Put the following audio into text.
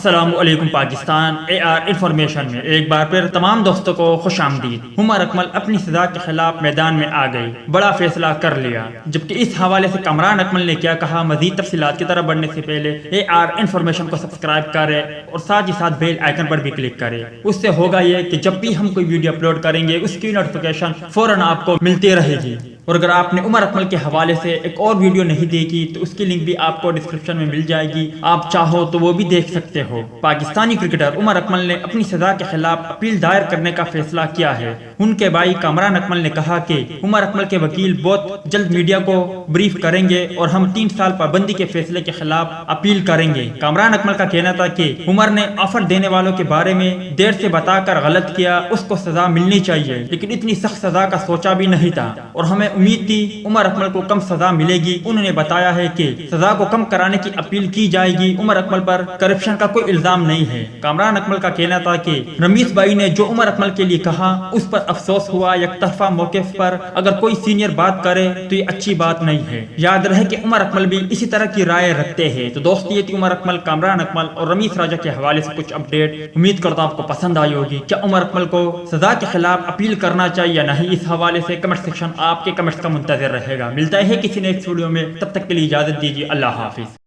السلام علیکم پاکستان اے are information میں ایک بار پھر تمام دوستوں کو خوش آمدید۔ عمر اکمل اپنی سزا کے خلاف میدان میں آ گئی، بڑا فیصلہ کر لیا۔ جبکہ اس حوالے سے کامران اکمل نے کیا کہا، مزید تفصیلات کی طرف بڑھنے سے پہلے اے آر انفارمیشن کو سبسکرائب کریں اور ساتھ ہی ساتھ بیل آئیکن پر بھی کلک کریں۔ اس سے ہوگا یہ کہ جب بھی ہم کوئی ویڈیو اپلوڈ کریں گے اس کی نوٹیفیکیشن فوراً آپ کو ملتی رہے گی۔ اور اگر آپ نے عمر اکمل کے حوالے سے ایک اور ویڈیو نہیں دیکھی تو اس کی لنک بھی آپ کو ڈسکرپشن میں مل جائے گی، آپ چاہو تو وہ بھی دیکھ سکتے ہو۔ پاکستانی کرکٹر عمر اکمل نے اپنی سزا کے خلاف اپیل دائر کرنے کا فیصلہ کیا ہے۔ ان کے بھائی کامران اکمل نے کہا کہ عمر اکمل کے وکیل بہت جلد میڈیا کو بریف کریں گے اور ہم 3 سال پابندی کے فیصلے کے خلاف اپیل کریں گے۔ کامران اکمل کا کہنا تھا کہ عمر نے آفر دینے والوں کے بارے میں دیر سے بتا کر غلط کیا، اس کو سزا ملنی چاہیے، لیکن اتنی سخت سزا کا سوچا بھی نہیں تھا اور ہمیں امید تھی عمر اکمل کو کم سزا ملے گی۔ انہوں نے بتایا ہے کہ سزا کو کم کرانے کی اپیل کی جائے گی۔ عمر اکمل پر کرپشن کا کوئی الزام نہیں ہے۔ کامران اکمل کا کہنا تھا کہ رمیش بھائی نے جو عمر اکمل کے لیے کہا اس پر افسوس ہوا، یک طرفہ موقف پر اگر کوئی سینئر بات کرے تو یہ اچھی بات نہیں ہے۔ یاد رہے کہ عمر اکمل بھی اسی طرح کی رائے رکھتے ہیں۔ تو دوست یہ تھی عمر اکمل، کامران اکمل اور رمیش راجہ کے حوالے سے کچھ اپڈیٹ۔ امید کرتا ہوں آپ کو پسند آئی ہوگی۔ کیا عمر اکمل کو سزا کے خلاف اپیل کرنا چاہیے یا نہیں، اس حوالے سے کمنٹ سیکشن آپ کے کمنٹس کا منتظر رہے گا۔ ملتا ہے کسی نیکسٹ ویڈیو میں، تب تک کے لیے اجازت دیجیے، اللہ حافظ۔